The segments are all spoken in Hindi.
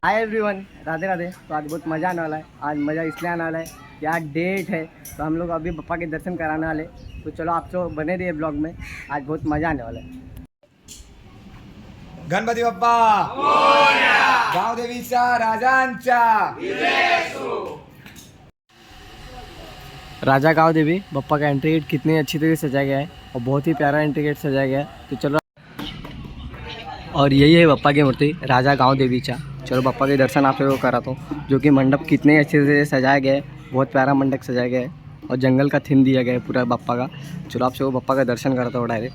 Hi everyone, Radhe Radhe. तो आज बहुत मज़ा आने वाला है। आज मज़ा इसलिए आने वाला है कि आज डेट है, तो हम लोग अभी पप्पा के दर्शन कराने वाले। तो चलो आप तो बने रहिए ब्लॉग में, आज बहुत मज़ा आने वाला है। गणपती बाप्पा गाव देवीचा राजांचा राजा गाँव देवी पप्पा का एंट्री गेट कितनी अच्छी तरीके से सजाया गया है और बहुत ही प्यारा एंट्री गेट सजाया गया है। तो चलो, और यही है पप्पा की मूर्ति राजा गाँव देवीचा। चलो पप्पा के दर्शन आप लोगों को कराता हूँ, जो कि मंडप कितने अच्छे से सजाया गया है। बहुत प्यारा मंडप सजाया गया है और जंगल का थीम दिया गया है पूरा पप्पा का। चलो आप सबको पप्पा का दर्शन कराता हूँ डायरेक्ट।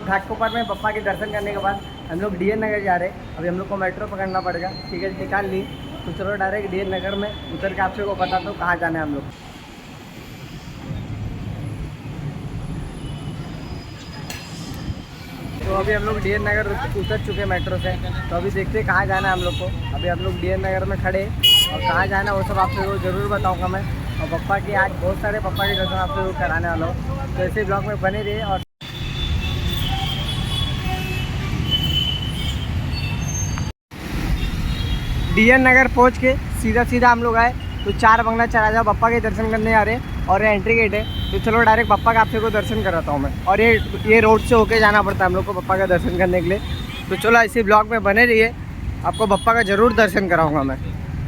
घाटकोपर में पप्पा के दर्शन करने के बाद हम लोग डीएन नगर जा रहे हैं। अभी हम लोग को मेट्रो पकड़ना पड़ेगा, टिकट निकाल ली। तो चलो डायरेक्ट डीएन नगर में उतर के आप सबको बताता हूँ कहाँ जाना है हम लोग। तो अभी हम लोग डीएन नगर उतर चुके हैं मेट्रो से। तो अभी देखते हैं कहाँ जाना है हम लोग को। अभी हम लोग डीएन नगर में खड़े और कहाँ जाना है वो सब आप सबको ज़रूर बताऊँगा मैं। और पप्पा की आज बहुत सारे पप्पा के दर्शन आप सबको कराने वाला हूँ, तो ऐसे ब्लॉग में बने रहिए। और डीएन नगर पहुँच के सीधा हम लोग आए तो चार बंगला चार राजा पप्पा के दर्शन करने आ रहे हैं और ये एंट्री गेट है। तो चलो डायरेक्ट पप्पा का आप सबको दर्शन कराता हूँ मैं। और ये रोड से होके जाना पड़ता है हम लोग को पप्पा का दर्शन करने के लिए। तो चलो इसी ब्लॉग में बने रहिए, आपको पप्पा का ज़रूर दर्शन कराऊंगा मैं।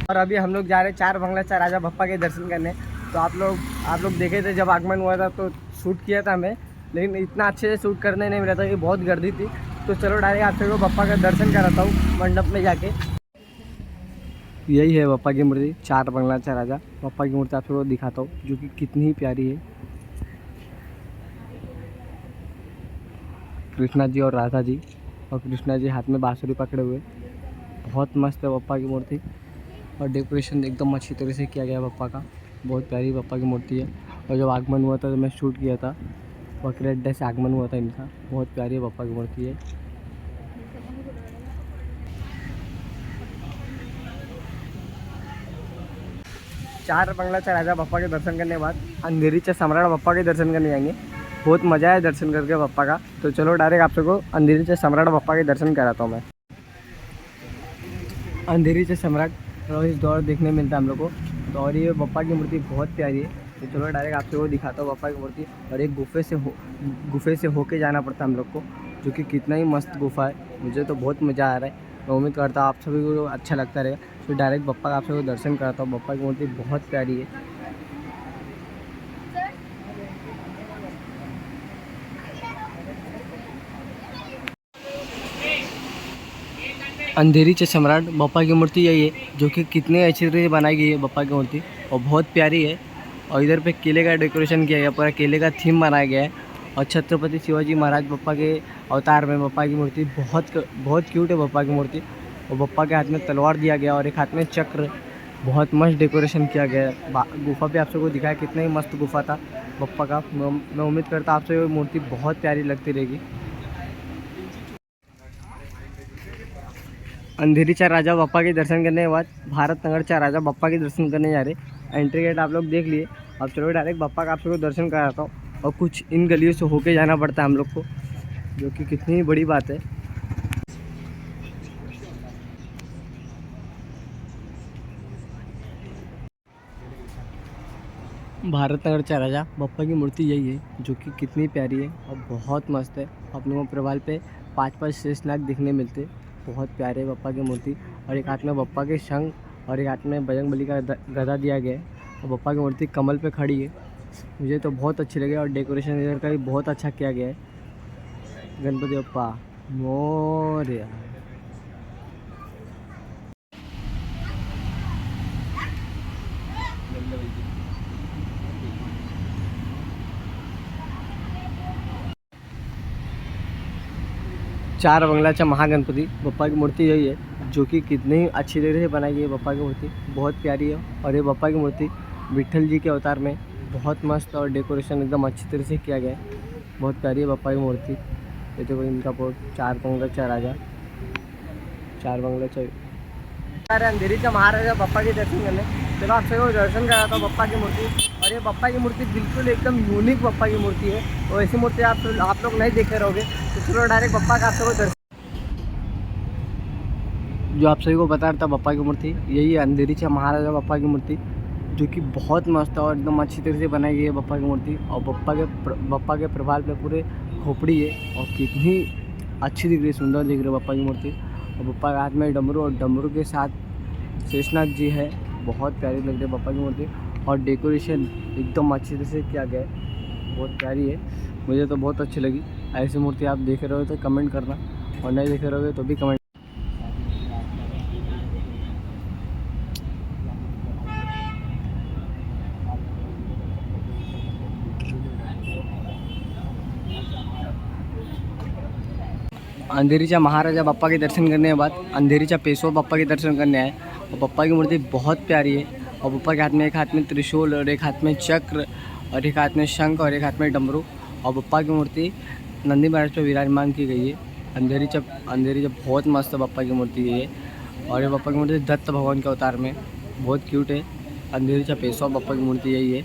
और अभी हम लोग जा रहे हैं चार बंगला चार राजा पप्पा के दर्शन करने। तो आप लोग देखे थे जब आगमन हुआ था तो शूट किया था हमें, लेकिन इतना अच्छे से शूट करने नहीं मिला था कि बहुत गर्दी थी। तो चलो डायरेक्ट आप सबको पप्पा का दर्शन कराता हूँ मंडप में जाके। यही है पप्पा की मूर्ति, चार बंगला चार राजा पप्पा की मूर्ति आप सबको दिखाता हूँ, जो कि कितनी ही प्यारी है। कृष्णा जी और राधा जी, और कृष्णा जी हाथ में बांसुरी पकड़े हुए। बहुत मस्त है पप्पा की मूर्ति और डेकोरेशन एकदम अच्छी तरह से किया गया है पप्पा का। बहुत प्यारी पप्पा की मूर्ति है। और जब आगमन हुआ था तो मैं शूट किया था, बकरी अड्डे से आगमन हुआ था इनका। बहुत प्यारी पप्पा की मूर्ति है। चार बंगला चार राजा पप्पा के दर्शन करने के बाद अंधेरीचे सम्राट पप्पा के दर्शन करने जाएंगे। बहुत मज़ा है दर्शन करके पप्पा का। तो चलो डायरेक्ट आप सबको अंधेरीचे सम्राट पप्पा के दर्शन कराता हूँ मैं। अंधेरीचे सम्राट रोहित दौड़ देखने मिलता है हम लोग को। तो और ये पप्पा की मूर्ति बहुत प्यारी है। तो चलो डायरेक्ट आप सबको दिखाता हूँ पप्पा की मूर्ति। और एक गुफे से होके जाना पड़ता है हम लोग को, जो कि कितना ही मस्त गुफा है। मुझे तो बहुत मज़ा आ रहा है। मैं उम्मीद करता हूँ आप सभी को अच्छा लगता रहेगा। तो डायरेक्ट पप्पा का आप सबको दर्शन कराता हूँ। पप्पा की मूर्ति बहुत प्यारी है। अंधेरीचे सम्राट बप्पा की मूर्ति यही है, जो कि कितने अच्छी तरह से बनाई गई है बप्पा की मूर्ति और बहुत प्यारी है। और इधर पे केले का डेकोरेशन किया गया, पूरा केले का थीम बनाया गया है। और छत्रपति शिवाजी महाराज बप्पा के अवतार में बप्पा की मूर्ति बहुत क्यूट है बप्पा की मूर्ति। और बप्पा के हाथ में तलवार दिया गया और एक हाथ में चक्र। बहुत मस्त डेकोरेशन किया गया है। गुफा पे आप सबको दिखाया कितना ही मस्त गुफा था बप्पा का। मैं उम्मीद करता आप सबको मूर्ति बहुत प्यारी लगती रहेगी। अंधेरी चार राजा बप्पा के दर्शन करने के बाद भारत नगर चार राजा बप्पा के दर्शन करने जा रहे। एंट्री गेट आप लोग देख लिए। अब चलो डायरेक्ट बप्पा का आप सबको दर्शन कराता हूँ। और कुछ इन गलियों से होके जाना पड़ता है हम लोग को, जो कि कितनी बड़ी बात है। भारत नगर चार राजा बप्पा की मूर्ति यही है, जो कि कितनी प्यारी है और बहुत मस्त है। आप लोगों को प्रवाल पे 5-5 शेषनाग दिखने मिलते। बहुत प्यारे बप्पा की मूर्ति। और एक हाथ में बप्पा के शंख और एक हाथ में बजरंगबली का गदा दिया गया है। और बप्पा की मूर्ति कमल पे खड़ी है। मुझे तो बहुत अच्छी लगी और डेकोरेशन इधर का भी बहुत अच्छा किया गया है। गणपति बप्पा मोरया। चार बंगलाचा महागणपति बप्पा की मूर्ति यही है, जो कि कितनी अच्छी तरह से बनाई गई है बप्पा की मूर्ति। बहुत प्यारी है। और ये बप्पा की मूर्ति विठल जी के अवतार में बहुत मस्त और डेकोरेशन एकदम अच्छी तरह से किया गया है। बहुत प्यारी है बप्पा की मूर्ति। ये देखो इनका बहुत 4 बंगला 4 राजा 4 बंगला 4 अरे अंधेरीचा महाराजा बप्पा के दर्शन करने। चलो आप सबको दर्शन कराता हूँ बप्पा की मूर्ति। और ये बप्पा की मूर्ति बिल्कुल एकदम यूनिक बप्पा की मूर्ति है। तो ऐसी मूर्ति आप लोग नहीं देखे रहोगे। तो चलो डायरेक्ट बप्पा का आप सबको दर्शन जो आप सभी को बता रहा था बप्पा की मूर्ति यही है अंधेरीचा महाराजा बप्पा की मूर्ति, जो कि बहुत मस्त और एकदम अच्छी तरह से बनाई गई है बप्पा की मूर्ति। और बप्पा के प्रभाल पे पूरे खोपड़ी है और कितनी अच्छी दिख रही है, सुंदर दिख रही है बप्पा की मूर्ति। और बप्पा के हाथ में डमरू और डमरू के साथ शेषनाग जी है। बहुत प्यारी लग रही है बप्पा की मूर्ति और डेकोरेशन एकदम अच्छी तरह से किया गया है। बहुत प्यारी है, मुझे तो बहुत अच्छी लगी। ऐसी मूर्ति आप देख रहे हो तो कमेंट करना, और नहीं देख रहे हो तो भी कमेंट। अंधेरीचा महाराजा बप्पा के दर्शन करने के बाद अंधेरीचा पेशवा बप्पा के दर्शन करने आए। और बप्पा की मूर्ति बहुत प्यारी है। और बप्पा के हाथ में एक हाथ में त्रिशूल और एक हाथ में चक्र और एक हाथ में शंख और एक हाथ में डमरू। और बप्पा की मूर्ति नंदी महाराज पर विराजमान की गई है। अंधेरीचा बहुत मस्त बप्पा की मूर्ति है। और ये बप्पा की मूर्ति दत्त भगवान के अवतार में बहुत क्यूट है। अंधेरीचा पेशवा बप्पा की मूर्ति यही है,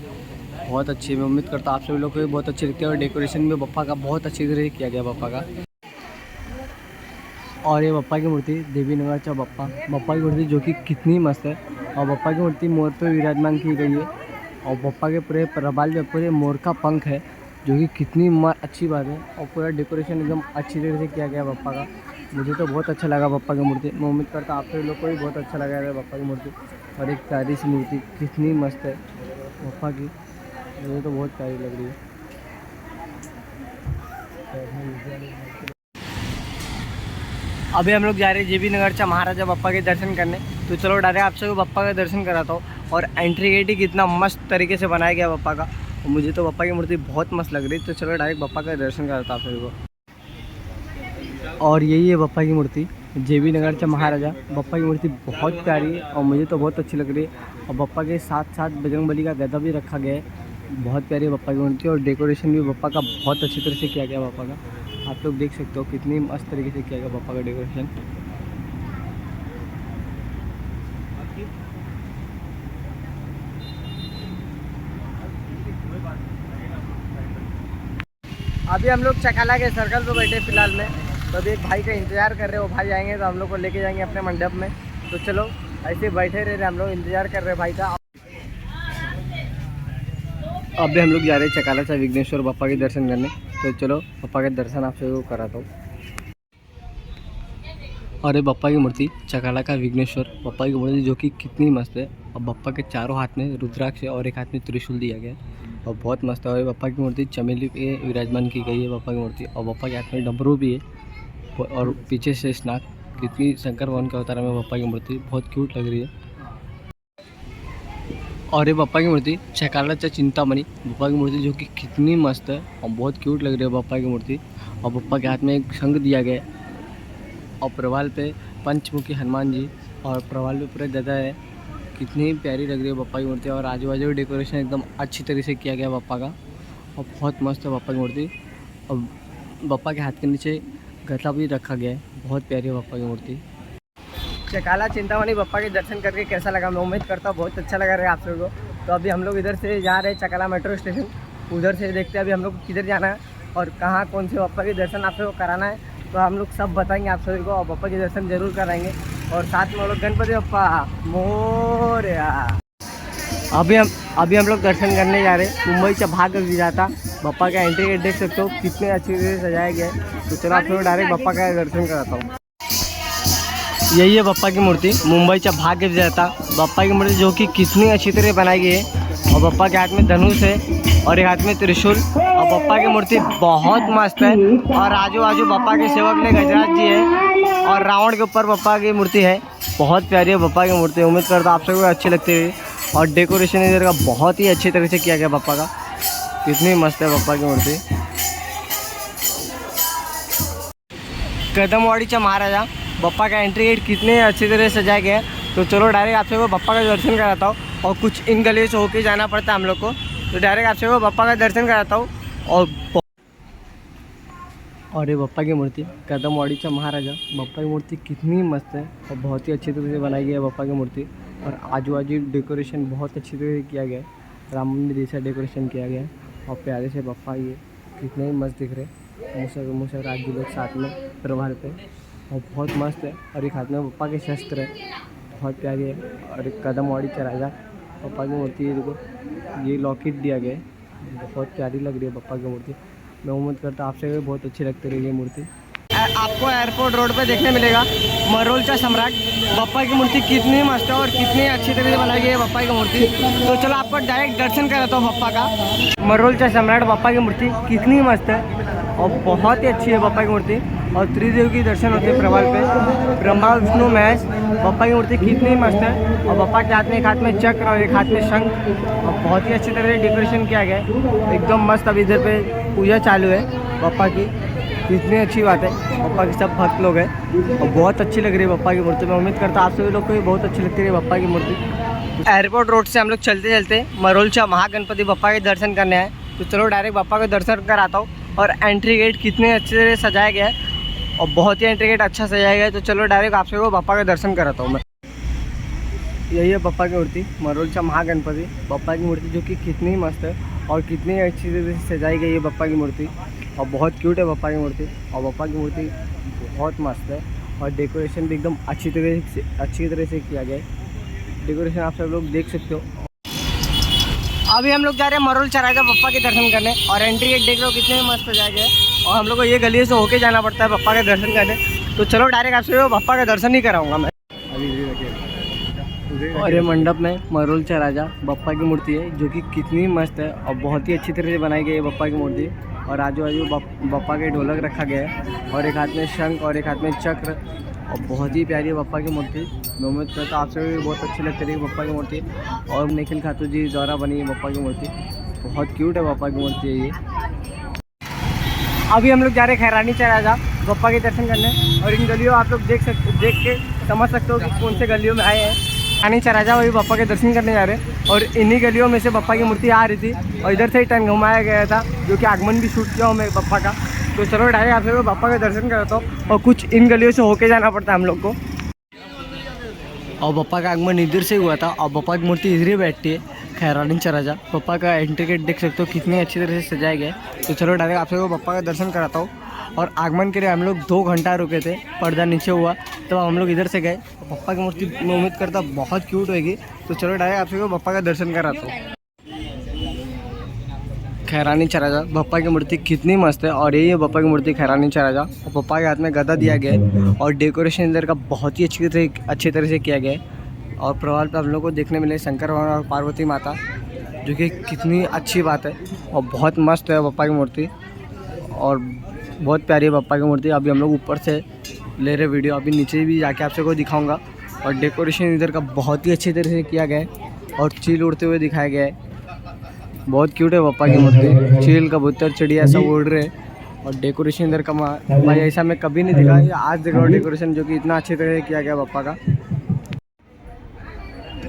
बहुत अच्छी है। मैं उम्मीद करता हूँ आप सभी लोग को भी बहुत अच्छी लगती है। और डेकोरेशन भी बप्पा का बहुत अच्छी तरह से किया गया बप्पा का। और ये बप्पा की मूर्ति देवी नगरचा बप्पा की मूर्ति जो कि कितनी मस्त है। और बप्पा की मूर्ति मोर पे विराजमान की गई है। और बप्पा के पूरे प्रबाल में पूरे मोर का पंख है, जो कि कितनी अच्छी बात है। और पूरा डेकोरेशन एकदम अच्छी तरह से किया गया बप्पा का। मुझे तो बहुत अच्छा लगा बप्पा की मूर्ति। मैं उम्मीद करता हूँ आप सभी लोग को भी बहुत अच्छा लगा है बप्पा की मूर्ति। और एक प्यारी सी मूर्ति कितनी मस्त है बप्पा की, मुझे तो बहुत प्यारी लग रही है। अभी हम लोग जा रहे हैं जेबी नगरचा महाराजा बप्पा के दर्शन करने। तो चलो डायरेक्ट आप सबको बप्पा का दर्शन कराता हूँ। और एंट्री गेट ही कितना मस्त तरीके से बनाया गया बप्पा का, और मुझे तो बप्पा की मूर्ति बहुत मस्त लग रही है। तो चलो डायरेक्ट बप्पा का दर्शन कराता हूँ आप सभी को। और यही है बप्पा की मूर्ति जेबी नगरचा महाराजा बप्पा की मूर्ति बहुत प्यारी है और मुझे तो बहुत अच्छी लग रही है। और बप्पा के साथ साथ बजरंगबली का गदा भी रखा गया है। बहुत प्यारी है बप्पा की मूर्ति। और डेकोरेशन भी बप्पा का बहुत अच्छी तरह से किया गया बप्पा का। आप लोग देख सकते हो कितनी मस्त तरीके से किया गया बप्पा का डेकोरेशन। अभी हम लोग चकाला के सर्कल पे बैठे फिलहाल में। तो अभी एक भाई का इंतज़ार कर रहे हैं, वो भाई आएंगे तो हम लोग को लेके जाएंगे अपने मंडप में। तो चलो ऐसे बैठे रह रहे, हम लोग इंतज़ार कर रहे हैं भाई का। अभी हम लोग जा रहे हैं चकाला से विघ्नेश्वर बप्पा के दर्शन करने। तो चलो बप्पा के दर्शन आप सभी को कराता हूँ। और ये बप्पा की मूर्ति चकाला का विघ्नेश्वर बप्पा की मूर्ति जो कि कितनी मस्त है। और बप्पा के चारों हाथ में रुद्राक्ष और एक हाथ में त्रिशूल दिया गया है और बहुत मस्त है। और बप्पा की मूर्ति चमेली पे विराजमान की गई है बप्पा की मूर्ति। और बप्पा के हाथ में डमरू भी है और पीछे से शेषनाग। कितनी शंकर भगवान के अवतार में बप्पा की मूर्ति बहुत क्यूट लग रही है। और ये बप्पा की मूर्ति चकालाचा चिंतामणि बप्पा की मूर्ति जो कि कितनी मस्त है और बहुत क्यूट लग रही है बप्पा की मूर्ति। और बप्पा के हाथ में एक शंख दिया गया है और प्रवाल पे पंचमुखी हनुमान जी और प्रवाल पे पूरे गदा है। कितनी प्यारी लग रही है बप्पा की मूर्ति। और आजू बाजू डेकोरेशन एकदम अच्छी तरह से किया गया बप्पा का और बहुत मस्त है बप्पा की मूर्ति। और बप्पा के हाथ के नीचे गदा भी रखा गया है, बहुत प्यारी है बप्पा की मूर्ति। चकाला चिंतामणि बप्पा के दर्शन करके कैसा लगा? मैं उम्मीद करता हूँ बहुत अच्छा लगा रहा है आप सबको। तो अभी हम लोग इधर से जा रहे हैं चकाला मेट्रो स्टेशन, उधर से देखते हैं अभी हम लोग को किधर जाना है और कहाँ कौन से बप्पा के दर्शन आप सबको कराना है। तो हम लोग सब बताएंगे आप सभी को और बप्पा के दर्शन जरूर कराएंगे। और साथ में हम लोग गणपति बप्पा मोरया। अभी हम लोग दर्शन करने जा रहे हैं मुंबईचा भाग्य विधाता बप्पा का एंट्री गेट। देख सकते हो कितने अच्छी तरह से सजाया गया है। तो चलो आप लोग डायरेक्ट बप्पा का दर्शन कराता हूँ। यही है बप्पा की मूर्ति मुंबईचा भाग्य विधाता बप्पा की मूर्ति जो कि कितनी अच्छी तरह बनाई गई है। और बप्पा के हाथ में धनुष है और एक हाथ में त्रिशूल। और बप्पा की मूर्ति बहुत मस्त है। और आजू बाजू बप्पा के सेवक में गजराज जी है और रावण के ऊपर बप्पा की मूर्ति है। बहुत प्यारी है बप्पा की मूर्ति। उम्मीद करता हूँ आप सबको अच्छी लगती है। और डेकोरेशन इधर का बहुत ही अच्छी तरह से किया गया बप्पा का। कितनी मस्त है बप्पा की मूर्ति। कदमवाड़ीचा महाराजा बप्पा का एंट्री गेट कितने अच्छी तरह से सजाया गया है। तो चलो डायरेक्ट आप सबको बप्पा का दर्शन कराता हूँ। और कुछ इन गलियों से होके जाना पड़ता है हम लोग को। तो डायरेक्ट आपसे वो बप्पा का दर्शन कराता हूँ। और ये बप्पा की मूर्ति कदमवाड़ीचा महाराजा। बप्पा की मूर्ति कितनी मस्त है और बहुत ही अच्छी तरह से बनाई गई है बप्पा की मूर्ति। और आजू बाजू डेकोरेशन बहुत अच्छी तरह से किया गया है, राम मंदिर जैसा डेकोरेशन किया गया है। और प्यारे से बप्पा ये कितने ही मस्त दिख रहे हैं, मुसर राजू लोग साथ में प्रभार पे, और बहुत मस्त है। और एक हाथ में बप्पा के शस्त्र है, बहुत प्यारी है। और एक कदमवाड़ीचा राजा बप्पा की मूर्ति, ये देखो ये लॉकेट दिया गया है, बहुत प्यारी लग रही है बप्पा की मूर्ति। मैं उम्मीद करता हूँ आपसे भी बहुत अच्छी लगती रही ये मूर्ति। आपको एयरपोर्ट रोड पे देखने मिलेगा मरोलचा सम्राट। बप्पा की मूर्ति कितनी मस्त है और कितनी अच्छी तरह से बनाई गई है बप्पा की मूर्ति। तो चलो आपको डायरेक्ट दर्शन कराता हूँ बप्पा का। मरोलचा सम्राट बप्पा की मूर्ति कितनी मस्त है और बहुत ही अच्छी है बप्पा की मूर्ति। और त्रिदेव की दर्शन होते हैं प्रभाल पे, ब्रह्मा विष्णु महेश। बप्पा की मूर्ति कितनी मस्त है और बप्पा के हाथ में एक हाथ में चक्र और एक हाथ में शंख, और बहुत ही अच्छी तरह से डेकोरेशन किया गया है, एकदम मस्त। अभी इधर पे पूजा चालू है बप्पा की, कितनी अच्छी बात है। बप्पा के सब भक्त लोग हैं और बहुत अच्छी लग रही है बप्पा की मूर्ति। मैं उम्मीद करता हूँ आप सभी लोग को भी बहुत अच्छी लगती है बप्पा की मूर्ति। एयरपोर्ट रोड से हम लोग चलते चलते मरोलचा महागणपति बप्पा के दर्शन करने आए। तो चलो डायरेक्ट बप्पा के दर्शन कराता हूँ। और एंट्री गेट कितने अच्छे से सजाया गया है और बहुत ही एंट्री गेट अच्छा सजाया गया है। तो चलो डायरेक्ट आपसे वो बप्पा का दर्शन कराता हूँ मैं। यही है बप्पा की मूर्ति, मरोलचा महागणपति बप्पा की मूर्ति, जो कि कितनी मस्त है और कितनी अच्छी तरह से सजाई गई है बप्पा की मूर्ति। और बहुत क्यूट है बप्पा की मूर्ति, और बप्पा की मूर्ति बहुत मस्त है। और डेकोरेशन भी एकदम अच्छी तरह से किया गया है। डेकोरेशन आप सब लोग देख सकते हो। अभी हम लोग जा रहे हैं मरोलचा राजा बप्पा के दर्शन करने। और एंट्री गेट देख लो कितने मस्त सजाया गया है। और हम लोग को ये गली से होके जाना पड़ता है बप्पा के दर्शन करने। तो चलो डायरेक्ट आपसे बप्पा का दर्शन ही कराऊंगा मैं। और ये मंडप में मरोलचा राजा बप्पा की मूर्ति है, जो कि कितनी मस्त है और बहुत ही अच्छी तरह से बनाई गई है बप्पा की मूर्ति। और आजू बाजू बप्पा के ढोलक रखा गया है, और एक हाथ में शंख और एक हाथ में चक्र, और बहुत ही प्यारी है बप्पा की मूर्ति। मैं उम्मीद करता हूँ आपसे भी बहुत अच्छी लगती रही बप्पा की मूर्ति। और निखिल खातू जी द्वारा बनी है बप्पा की मूर्ति, बहुत क्यूट है बप्पा की मूर्ति है ये। अभी हम लोग जा रहे हैं खैरानीचा राजा बप्पा के दर्शन करने। और इन गलियों आप लोग देख के समझ सकते हो कि कौन से गलियों में आए हैं। खैरानीचा राजा वही बप्पा के दर्शन करने जा रहे हैं। और इन्हीं गलियों में से बप्पा की मूर्ति आ रही थी, और इधर से ही टाइम घुमाया गया था, जो कि आगमन भी शूट किया हूँ मैं बप्पा का। तो चलो डायरेक्ट आपसे मैं बप्पा का दर्शन कराता हूँ। और कुछ इन गलियों से होके जाना पड़ता है हम लोग को। और बप्पा का आगमन इधर से हुआ था, और बप्पा की मूर्ति इधर ही बैठती है खैरानीचा राजा। बप्पा का एंट्री गेट देख सकते हो कितनी अच्छी तरह से सजाया गया है। तो चलो डायरेक्ट आपसे बप्पा का दर्शन कराता हूँ। और आगमन के लिए हम लोग 2 घंटा रुके थे, पर्दा नीचे हुआ तो हम लोग इधर से गए। बप्पा की मूर्ति मैं उम्मीद करता बहुत क्यूट होगी। तो चलो डायरेक्ट आपसे बप्पा का दर्शन कराता हूँ। खैरानीचा राजा बप्पा की मूर्ति कितनी मस्त है। और यही है बप्पा की मूर्ति खैरानीचा राजा। और बप्पा के हाथ में गदा दिया गया है, और डेकोरेशन इधर का बहुत ही अच्छी तरह से किया गया है। और प्रभाल पे हम लोग को देखने मिले शंकर भगवान और पार्वती माता, जो कि कितनी अच्छी बात है। और बहुत मस्त है बप्पा की मूर्ति, और बहुत प्यारी है बप्पा की मूर्ति। अभी हम लोग ऊपर से ले रहे वीडियो, अभी नीचे भी जाके आपसे को दिखाऊंगा। और डेकोरेशन इधर का बहुत ही अच्छी तरह से किया गया है, और चील उड़ते हुए दिखाया गया है। बहुत क्यूट है बप्पा की मूर्ति, चील कबूतर चिड़िया सब उड़ रहे हैं। और डेकोरेशन इधर का भाई ऐसा मैं कभी नहीं दिखा, आज देखा डेकोरेशन जो कि इतना अच्छी तरह से किया गया बप्पा का।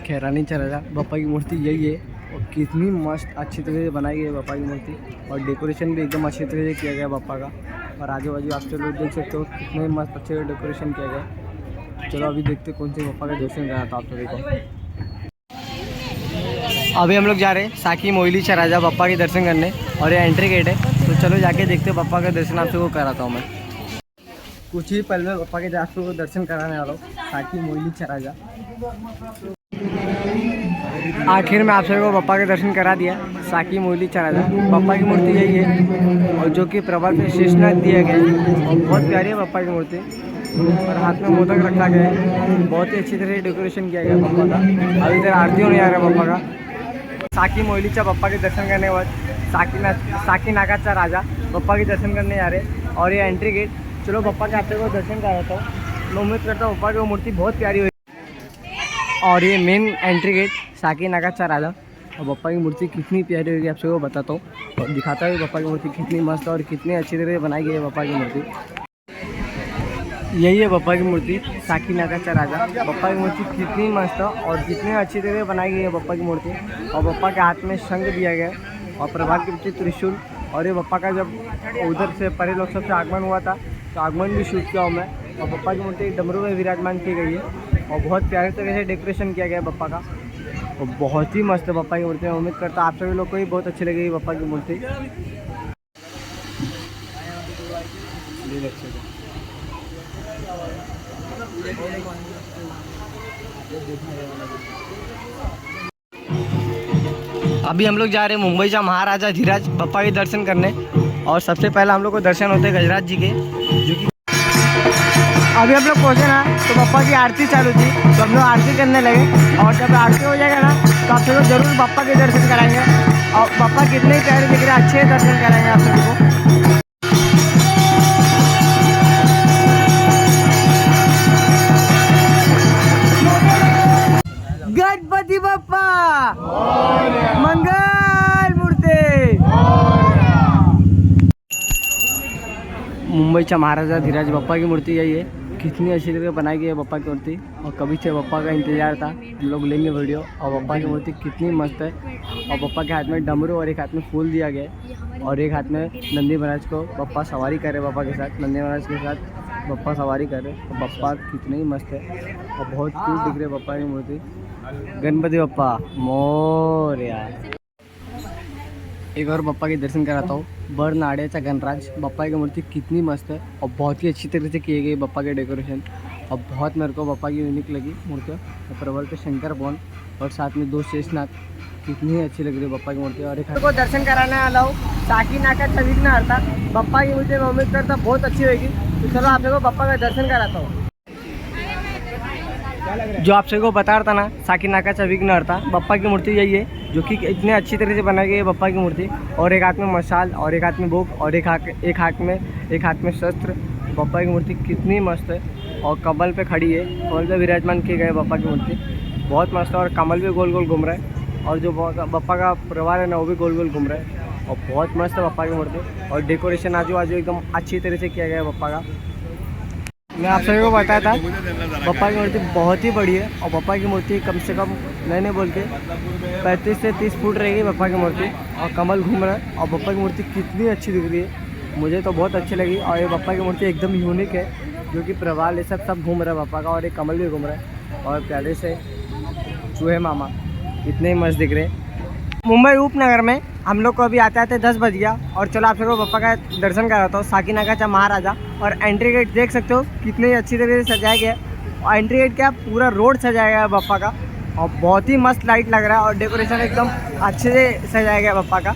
खैरानीचा राजा बप्पा की मूर्ति यही है, और कितनी मस्त अच्छी तरह से बनाई गई है बप्पा की मूर्ति। और डेकोरेशन भी एकदम अच्छी तरह से किया गया बप्पा का। और आजू बाजू आप लोग देख सकते हो कितने मस्त अच्छे से डेकोरेशन किया गया। चलो अभी देखते कौन से बप्पा का दर्शन करा था आप सभी को। अभी हम लोग जा रहे हैं साकी मोइलीचा राजा बप्पा के दर्शन करने, और ये एंट्री गेट है। तो चलो जाके देखते बप्पा का दर्शन आपसे को कराता हूँ मैं। कुछ ही पल में बप्पा के आपसे को दर्शन कराने वाला हूँ, साकी मोइलीचा राजा। आखिर में आप सभी को बप्पा के दर्शन करा दिया। साकी मोइलीचा राजा बप्पा की मूर्ति यही है, और जो कि प्रभात में शेषनाग दिया गया है, और बहुत प्यारी है बप्पा की मूर्ति। और हाथ में मोदक रखा गया है, बहुत ही अच्छी तरह से डेकोरेशन किया गया बप्पा का। अभी इधर आरती होने आ रहा है बप्पा का। साकी मोइलीचा बप्पा के दर्शन करने के बाद साकी नागाचा राजा बप्पा के दर्शन करने जा रहे हैं। और ये एंट्री गेट, चलो बप्पा के आपसे को दर्शन कराता हूँ। मैं उम्मीद करता हूँ बप्पा की मूर्ति बहुत प्यारी हुई। और ये मेन एंट्री गेट साकी नागाचा राजा, और बप्पा की मूर्ति कितनी प्यारी होगी आपसे वो बताता हूँ, और दिखाता हूँ बप्पा की मूर्ति कितनी मस्त और कितनी अच्छी तरह से बनाई गई है बप्पा की मूर्ति। यही है बप्पा की मूर्ति, साकीनाकाचा राजा। बप्पा की मूर्ति कितनी मस्त है और कितनी अच्छी तरह बनाई गई है बप्पा की मूर्ति। और बप्पा के हाथ में शंख दिया गया है और प्रभात के पीछे त्रिशूल। और ये बप्पा का जब उधर से परे लोग सबसे आगमन हुआ था तो आगमन भी शूट किया हूँ मैं। और बप्पा की मूर्ति डमरू में विराजमान की गई है और बहुत प्यारे तरह से डेकोरेशन किया गया है बप्पा का और बहुत ही मस्त है बप्पा की मूर्ति। मैं उम्मीद करता हूँ आप सभी लोग को भी बहुत अच्छी लगेगी बप्पा की मूर्ति। अभी हम लोग जा रहे हैं मुंबई जा महाराजा धीराज बप्पा के दर्शन करने। और सबसे पहला हम लोग को दर्शन होते हैं गजराज जी के, जो कि अभी हम लोग पहुँचे ना तो बप्पा की आरती चालू थी तो हम लोग आरती करने लगे। और जब आरती हो जाएगा ना तो आप सबको जरूर बप्पा के दर्शन कराएंगे। और बप्पा कितने ही प्यारे दिख रहे हैं, अच्छे दर्शन कराएंगे आप सभी को। गणपति बप्पा मंगल मूर्ती। मुंबईचा महाराजा धीराज बप्पा की मूर्ति यही है। कितनी अच्छी तरह बनाई गई है बप्पा की मूर्ति और कभी से बप्पा का इंतजार था, हम लोग लेंगे वीडियो। और बप्पा की मूर्ति कितनी मस्त है और बप्पा के हाथ में डमरू और एक हाथ में फूल दिया गया है और एक हाथ में नंदी महाराज को बप्पा सवारी करे। बप्पा के साथ नंदी महाराज के साथ बप्पा सवारी करे। और बप्पा कितने ही मस्त है और बहुत क्यूट दिख रही है बप्पा की मूर्ति। गणपति बप्पा मोरया। एक और बप्पा के दर्शन कराता हूँ, बरनाड़ेचा गणराज। बप्पा की मूर्ति कितनी मस्त है और बहुत ही अच्छी तरह से किए गए बप्पा के डेकोरेशन और बहुत मेरे को बप्पा की यूनिक लगी मूर्ति। और प्रबल पे शंकर बॉन और साथ में 2 शेषनाग, कितनी अच्छी लग रही है बप्पा की मूर्ति। और एक को दर्शन कराने वाला हूँ साकीनाकाचा विघ्नहर्ता बप्पा की मूर्ति। मैं उम्मीद करता बहुत अच्छी होगी। तो चलो आप सबको बप्पा का दर्शन कराता हूँ। जो आप सभी को बता रहा था ना साकीनाकाचा विघ्नहर्ता बप्पा की मूर्ति यही है, जो कि इतने अच्छी तरह से बनाई गई है बप्पा की मूर्ति। और एक हाथ में मशाल और एक हाथ में भोग और एक हाथ में शस्त्र। बप्पा की मूर्ति कितनी मस्त है और कमल पे खड़ी है। कमल पे विराजमान किए गए बप्पा की मूर्ति बहुत मस्त है और कमल भी गोल गोल घूम रहा है और जो बप्पा का परिवार है ना वो भी गोल गोल घूम रहा है और बहुत मस्त है बप्पा की मूर्ति। और डेकोरेशन आजू बाजू एकदम अच्छी तरह से किया गया है बप्पा का। मैं आप सभी को बताया था बप्पा की मूर्ति बहुत ही बड़ी है और बप्पा की मूर्ति कम से कम मैंने बोल के 35 से 30 फुट रहेगी बप्पा की मूर्ति। और कमल घूम रहा है और बप्पा की मूर्ति कितनी अच्छी दिख रही है, मुझे तो बहुत अच्छी लगी। और ये बप्पा की मूर्ति एकदम यूनिक है, जो कि प्रवाल ये सब घूम रहा है बप्पा का और एक कमल भी घूम रहा है और प्यारे से चूहे मामा इतने ही मस्त दिख रहे हैं। मुंबई उपनगर में हम लोग को अभी आते आते 10 बज गया। और चलो आप सबको बप्पा का दर्शन कराता हूँ साकीनाकाचा महाराजा। और एंट्री गेट देख सकते हो कितनी अच्छी तरह से सजाया गया है। और एंट्री गेट क्या पूरा रोड सजाया गया है बप्पा का और बहुत ही मस्त लाइट लग रहा है और डेकोरेशन एकदम अच्छे से सजाया गया बप्पा का।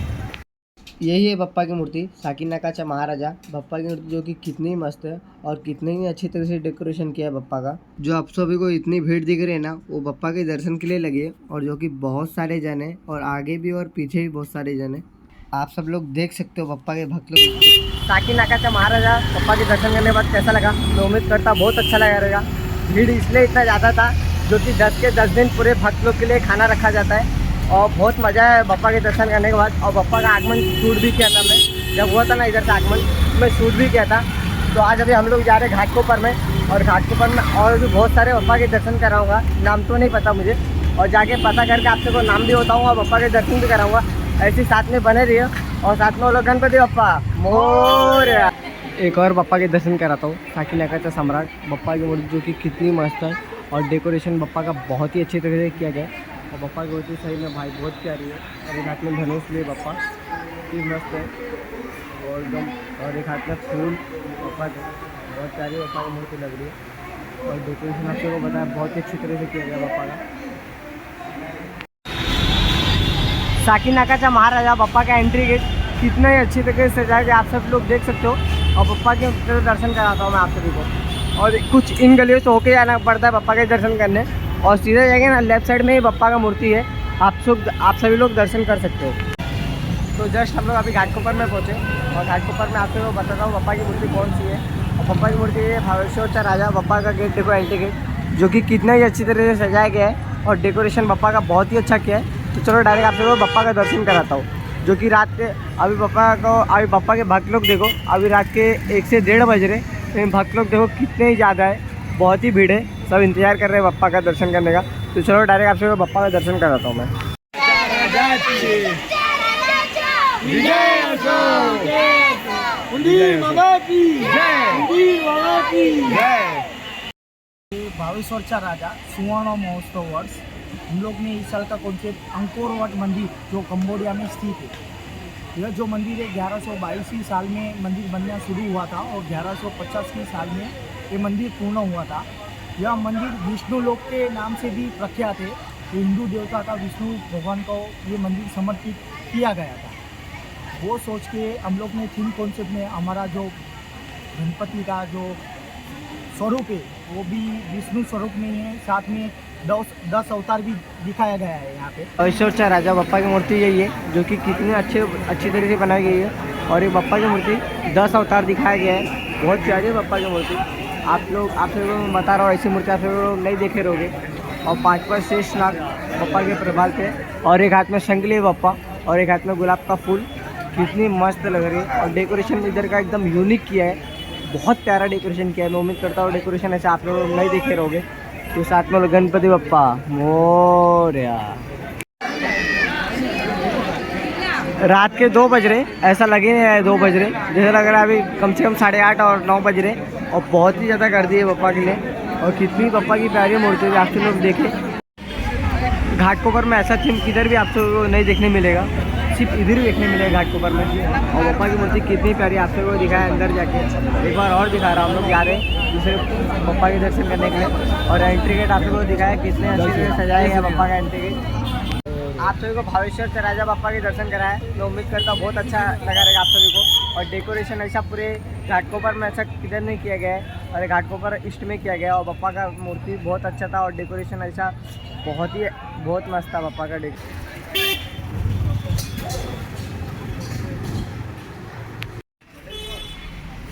यही है बप्पा की मूर्ति साकीनाकाचा महाराजा बप्पा की मूर्ति, जो कि कितनी मस्त है और कितनी ही अच्छी तरह से डेकोरेशन किया है बप्पा का। जो आप सभी को इतनी भीड़ दिख रही है ना वो बप्पा के दर्शन के लिए लगी है और जो कि बहुत सारे जन है और आगे भी और पीछे भी बहुत सारे जन है। आप सब लोग देख सकते हो बप्पा के भक्त लोग। साकीनाकाचा महाराजा बप्पा के दर्शन करने के बाद कैसा लगा, मैं उम्मीद करता बहुत अच्छा लगा रहेगा। भीड़ इसलिए इतना ज़्यादा था जो कि 10 के 10 दिन पूरे भक्त लोग के लिए खाना रखा जाता है और बहुत मज़ा है बप्पा के दर्शन करने के बाद। और बप्पा का आगमन शूट भी किया था मैं, जब हुआ था ना इधर से आगमन मैं शूट भी किया था। तो आज अभी हम लोग जा रहे हैं घाटकोपर में और घाटकोपर में और भी बहुत सारे बप्पा के दर्शन कराऊंगा। नाम तो नहीं पता मुझे और जाके पता करके आप सबको नाम भी बताऊँगा और बप्पा के दर्शन भी कराऊँगा। ऐसे साथ में बने रहिए और साथ में वो लोग गणपति बप्पा मोरया। एक और बप्पा के दर्शन कराता हूँ साकीनाकाचा सम्राट बप्पा की मूर्ति, जो कि कितनी मस्त है और डेकोरेशन बप्पा का बहुत ही अच्छी तरह से किया गया और बप्पा की मूर्ति सही में भाई बहुत प्यारी है। और एक हाथ में धनुष लिए बप्पा की मस्त है और एकदम और एक हाथ में फूल बप्पा बहुत प्यारी बप्पा की मूर्ति लग रही है और डेकोरेशन आप सबको बताया बहुत ही अच्छी तरह से किया गया बप्पा का। साकीनाकाचा महाराजा बप्पा का एंट्री गेट कितना ही अच्छी तरह से सजाया गया आप सब लोग देख सकते हो। और बप्पा के दर्शन कराता हूँ मैं आप सभी को। और कुछ इन गलियों से होके जाना पड़ता है बप्पा के दर्शन करने और सीधे जाएंगे ना लेफ्ट साइड में ही बप्पा का मूर्ति है, आप सभी लोग दर्शन कर सकते हो। तो जस्ट हम लोग अभी घाटकोपर में पहुँचे और घाटकोपर में आप सबको बताता हूँ बप्पा की मूर्ति कौन सी है। और बप्पा की मूर्ति है भावेश्वरचा राजा बप्पा का गेट देखो एंट्री गेट, जो कि कितना ही अच्छी तरह से सजाया गया है और डेकोरेशन बप्पा का बहुत ही अच्छा किया है। तो चलो डायरेक्ट आप सबको बप्पा का दर्शन कराता हूँ, जो कि रात के अभी बप्पा के भक्त लोग देखो अभी रात के 1 से 1:30 बज रहे लेकिन भक्त लोग देखो कितने ही ज़्यादा है, बहुत ही भीड़ है, सब इंतजार कर रहे हैं बप्पा का दर्शन करने का। तो चलो डायरेक्ट आपसे बप्पा का दर्शन कराता हूँ मैं। भावेश्वरचा राजा सुवर्ण महोत्सव वर्ष हम लोग ने इस साल का कॉन्सेप्ट अंकोर वट मंदिर जो कंबोडिया में स्थित है। यह जो मंदिर है 1122 साल में मंदिर बनना शुरू हुआ था और 1185 साल में ये मंदिर पूर्ण हुआ था। यह मंदिर विष्णु लोक के नाम से भी प्रख्यात है। ये हिंदू देवता था विष्णु भगवान को ये मंदिर समर्पित किया गया था। वो सोच के हम लोग ने थीम कॉन्सेप्ट में हमारा जो गणपति का जो स्वरूप है वो भी विष्णु स्वरूप में है, साथ में 10 अवतार भी दिखाया गया है यहाँ पे। भावेश्वरचा राजा बप्पा की मूर्ति यही है जो कि कितनी अच्छी तरीके से बनाई गई है। और ये बप्पा की मूर्ति 10 अवतार दिखाया गया है, बहुत प्यारी है बप्पा की मूर्ति। आप लोग बता रहा हूँ ऐसी मूर्ति आप लोग नहीं देखे रहोगे। और 5 शेष नाग बप्पा के प्रभाल पे, और एक हाथ में शंखली बप्पा और एक हाथ में गुलाब का फूल, कितनी मस्त लग रही है। और डेकोरेशन इधर का एकदम यूनिक किया है, बहुत प्यारा डेकोरेशन किया है। मैं उम्मीद करता हूँ डेकोरेशन ऐसा आप लोग नहीं देखे रहोगे। तो साथ में गणपति बप्पा मोरया। रात के 2 बज रहे, ऐसा लगे नहीं है 2 बज रहे, जैसा लग रहा है अभी कम से कम 8:30 और 9 बज रहे। और बहुत ही ज़्यादा कर दी है बप्पा के लिए। और कितनी बप्पा की प्यारी मूर्ति है, आप लोग देखें। घाटकोपर में ऐसा थीम किधर भी आपको नहीं देखने मिलेगा, सिर्फ इधर ही देखने मिलेगा घाटकोपर में। और बप्पा की मूर्ति कितनी प्यारी आप सबको दिखाया अंदर जाके। एक बार और दिखा रहा हूँ, हम लोग जा रहे हैं दूसरे बप्पा के दर्शन करने के लिए। और एंट्री गेट आप सबको दिखाया कितने अच्छे से सजाया गया बप्पा का एंट्री गेट। आप सभी को भावेश्वर राजा बप्पा के दर्शन कराया, मैं उम्मीद करता हूँ बहुत अच्छा लगा रहेगा आप सभी को। और डेकोरेशन ऐसा पूरे घाटकोपर में ऐसा किधर नहीं किया गया है, और घाटकोपर ईस्ट में किया गया। और बप्पा का मूर्ति बहुत अच्छा था और डेकोरेशन ऐसा बहुत मस्त था बप्पा का डेकोरेशन।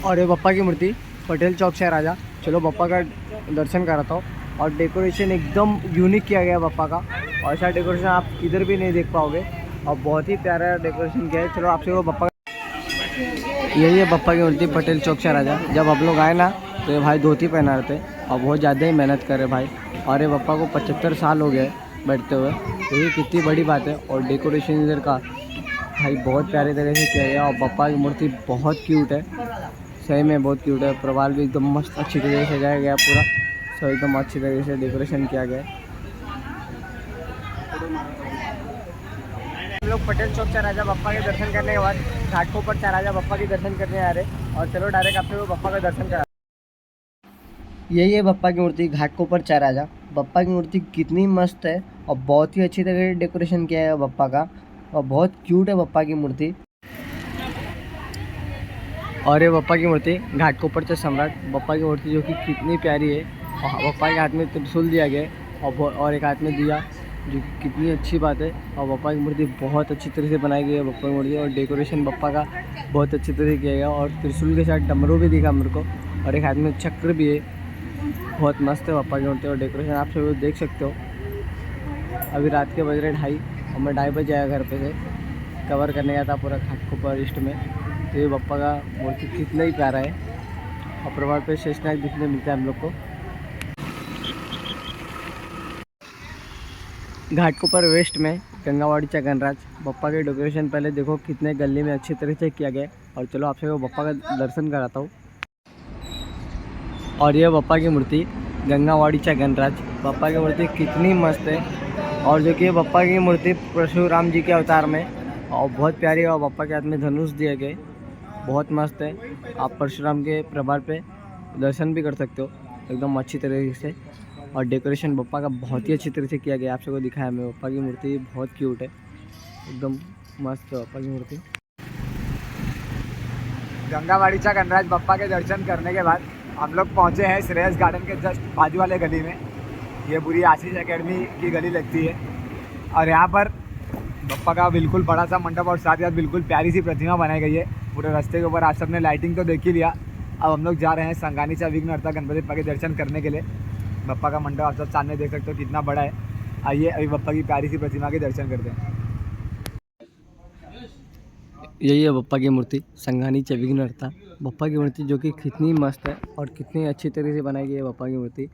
और ये बप्पा की मूर्ति पटेल चौक से राजा। चलो बप्पा का दर्शन कराता हूँ। और डेकोरेशन एकदम यूनिक किया गया बप्पा का, और ऐसा डेकोरेशन आप किधर भी नहीं देख पाओगे। और बहुत ही प्यारा डेकोरेशन किया है। चलो आपसे वो बप्पा, यही है बप्पा की मूर्ति पटेल चौक से राजा। जब हम लोग आए ना तो ये भाई धोती पहना रहे थे और बहुत ज़्यादा ही मेहनत करे भाई। और ये बप्पा को 75 साल हो गए बैठते हुए, तो ये कितनी बड़ी बात है। और डेकोरेशन इधर का भाई बहुत प्यारे तरह से किया गया। और बप्पा की मूर्ति बहुत क्यूट है, सही में बहुत क्यूट है। प्रवाल भी एकदम मस्त अच्छी तरीके से सजाया गया पूरा, सब एकदम अच्छी तरीके से डेकोरेशन किया गया है। हम लोग पटेल चौक से राजा बप्पा के दर्शन करने के बाद घाटकोपर से राजा बप्पा के दर्शन करने आ रहे। और चलो डायरेक्ट आपसे वो बप्पा का दर्शन करा। यही है बप्पा की मूर्ति घाटकोपर से राजा। बप्पा की मूर्ति कितनी मस्त है और बहुत ही अच्छी तरह से डेकोरेशन किया है बप्पा का, और बहुत क्यूट है बप्पा की मूर्ति। और ये बप्पा की मूर्ति घाटकोपर से सम्राट बप्पा की मूर्ति जो कि कितनी प्यारी है। और बप्पा के हाथ में त्रिशूल दिया गया है और एक हाथ में दिया, जो कि कितनी अच्छी बात है। और बप्पा की मूर्ति बहुत अच्छी तरह से बनाई गई है बप्पा की मूर्ति। और डेकोरेशन बप्पा का बहुत अच्छी तरह से किया गया। और त्रिशूल के साथ डमरू भी दिखा मेरे को, और एक हाथ में चक्र भी है। बहुत मस्त है बप्पा की मूर्ति। और डेकोरेशन आप सब देख सकते हो। अभी रात के बज रहे 2:30 और मैं 2:30 बजे आया घर पे से, कवर करने गया था पूरा घाटकोपर ईस्ट में। तो ये बप्पा का मूर्ति कितना ही प्यारा है। और प्रभाव पे शेषनाग दिखने मिलता है हम लोग को। घाटकोपर वेस्ट में गंगावाड़ीचा गणराज बप्पा के डेकोरेशन पहले देखो कितने गली में अच्छी तरह से किया गया। और चलो आपसे वो बप्पा का दर्शन कराता हूँ। और ये बप्पा की मूर्ति गंगावाड़ीचा गणराज बप्पा की मूर्ति कितनी मस्त है। और जो कि बप्पा की मूर्ति परशुराम जी के अवतार में, और बहुत प्यारी है। और बप्पा के हाथ में धनुष दिए गए, बहुत मस्त है। आप परशुराम के प्रभार पे दर्शन भी कर सकते हो एकदम अच्छी तरीके से। और डेकोरेशन बप्पा का बहुत ही अच्छी तरह से किया गया, आप सबको दिखाया मैं। बप्पा की मूर्ति बहुत क्यूट है, एकदम मस्त है बप्पा की मूर्ति। गंगावाड़ीचा गणराज बप्पा के दर्शन करने के बाद हम लोग पहुँचे हैं श्रेयस गार्डन के जस्ट बाजू वाले गली में। ये पूरी आशीष एकेडमी की गली लगती है। और यहाँ पर बप्पा का बिल्कुल बड़ा सा मंडप और साथ ही साथ बिल्कुल प्यारी सी प्रतिमा बनाई गई है पूरे रास्ते के ऊपर। आप सबने लाइटिंग तो देख ही लिया। अब हम लोग जा रहे हैं संगानीचा विघ्नहर्ता गणपति बप्पा के दर्शन करने के लिए। बप्पा का मंडप आप सब सामने देख सकते हो कितना बड़ा है। आइए अभी बप्पा की प्यारी सी प्रतिमा के दर्शन करते हैं। यही है बप्पा की मूर्ति संगानीचा विघ्नहर्ता बप्पा की मूर्ति जो कि कितनी मस्त है और कितनी अच्छी तरीके से बनाई गई है बप्पा की मूर्ति।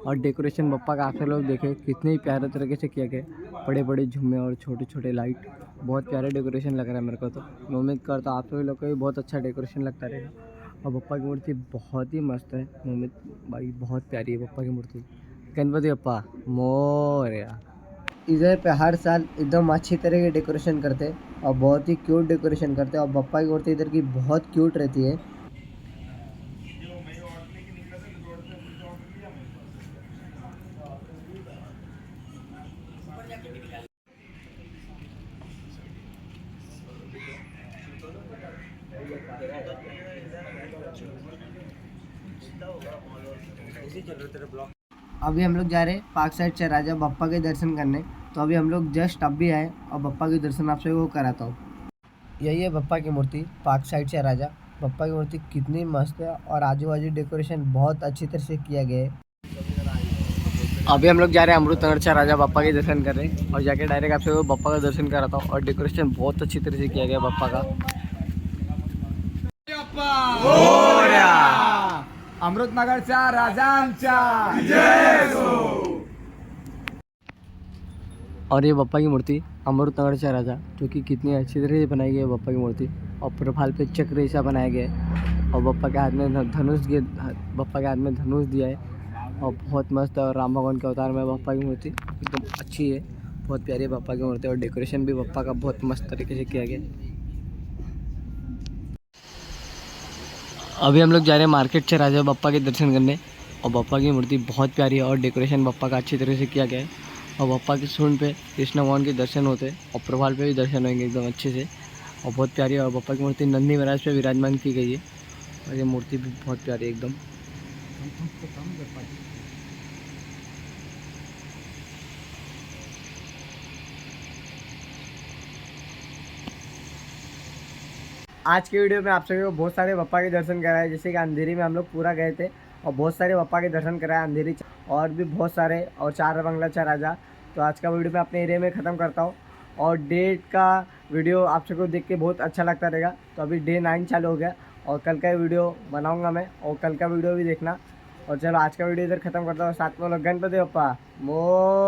और डेकोरेशन बप्पा का आप सब लोग देखें कितनी प्यारे तरीके से किया गया है। बड़े बड़े झुम्मे और छोटे छोटे लाइट, बहुत प्यारे डेकोरेशन लग रहा है मेरे को। तो मैं उम्मीद करता हूँ आप सभी लोग को भी बहुत अच्छा डेकोरेशन लगता रहेगा। और बप्पा की मूर्ति बहुत ही मस्त है। मैं उम्मीद भाई बहुत प्यारी है बप्पा की मूर्ति। गणपति बप्पा मोरया। इधर पे हर साल एकदम अच्छी तरह के डेकोरेशन करते हैं और बहुत ही क्यूट डेकोरेशन करते हैं। और बप्पा की मूर्ति इधर की बहुत क्यूट रहती है। अभी हम लोग जा रहे हैं पार्क साइड से राजा बप्पा के दर्शन करने। तो अभी हम लोग जस्ट अब भी आए और बप्पा के दर्शन आप सभी को कराता हूँ। यही है बप्पा की मूर्ति पार्क साइड से राजा। बप्पा की मूर्ति कितनी मस्त है और आजू बाजू डेकोरेशन बहुत अच्छी तरह से किया गया है। अभी हम लोग जा रहे हैं अमृतनगर से राजा बप्पा के दर्शन कर रहे हैं और जाके डायरेक्ट आप सभी को बप्पा का दर्शन कराता हूँ। और डेकोरेशन बहुत अच्छी तरह से किया गया बप्पा का। अमृतनगरच्या राजांच्या और ये बप्पा की मूर्ति अमृतनगर से राजा जो कि कितनी अच्छी तरह से बनाई गई है बप्पा की मूर्ति। और प्रोफाइल पे चक्र ऐसा बनाया गया है और बप्पा के हाथ में धनुष दिया है और बहुत मस्त है। और राम भगवान के अवतार में बप्पा की मूर्ति एकदम अच्छी है, बहुत प्यारी है बप्पा की मूर्ति। और डेकोरेशन भी बप्पा का बहुत मस्त तरीके से किया गया। अभी हम लोग जा रहे हैं मार्केट से राजा बप्पा के दर्शन करने। और बप्पा की मूर्ति बहुत प्यारी है और डेकोरेशन बप्पा का अच्छी तरह से किया गया है। और बप्पा की सूंड पे कृष्ण भगवान के दर्शन होते हैं और प्रभाल पे भी दर्शन होंगे एकदम अच्छे से। और बहुत प्यारी है। और बप्पा की मूर्ति नंदी महाराज पे विराजमान की गई है और ये मूर्ति भी बहुत प्यारी है एकदम। आज की वीडियो में आप सभी को बहुत सारे बप्पा के दर्शन कराए। जैसे कि अंधेरी में हम लोग पूरा गए थे और बहुत सारे बप्पा के दर्शन कराए अंधेरी और भी बहुत सारे और 4 बंगला 4 राजा। तो आज का वीडियो मैं अपने एरिया में ख़त्म करता हूँ। और डे का वीडियो आप सबको देख के बहुत अच्छा लगता रहेगा। तो अभी डे 9 चालू हो गया और कल का वीडियो बनाऊँगा मैं और कल का वीडियो भी देखना। और चलो आज का वीडियो इधर ख़त्म करता हूँ। साथ में लोग गणपति बप्पा मोरया।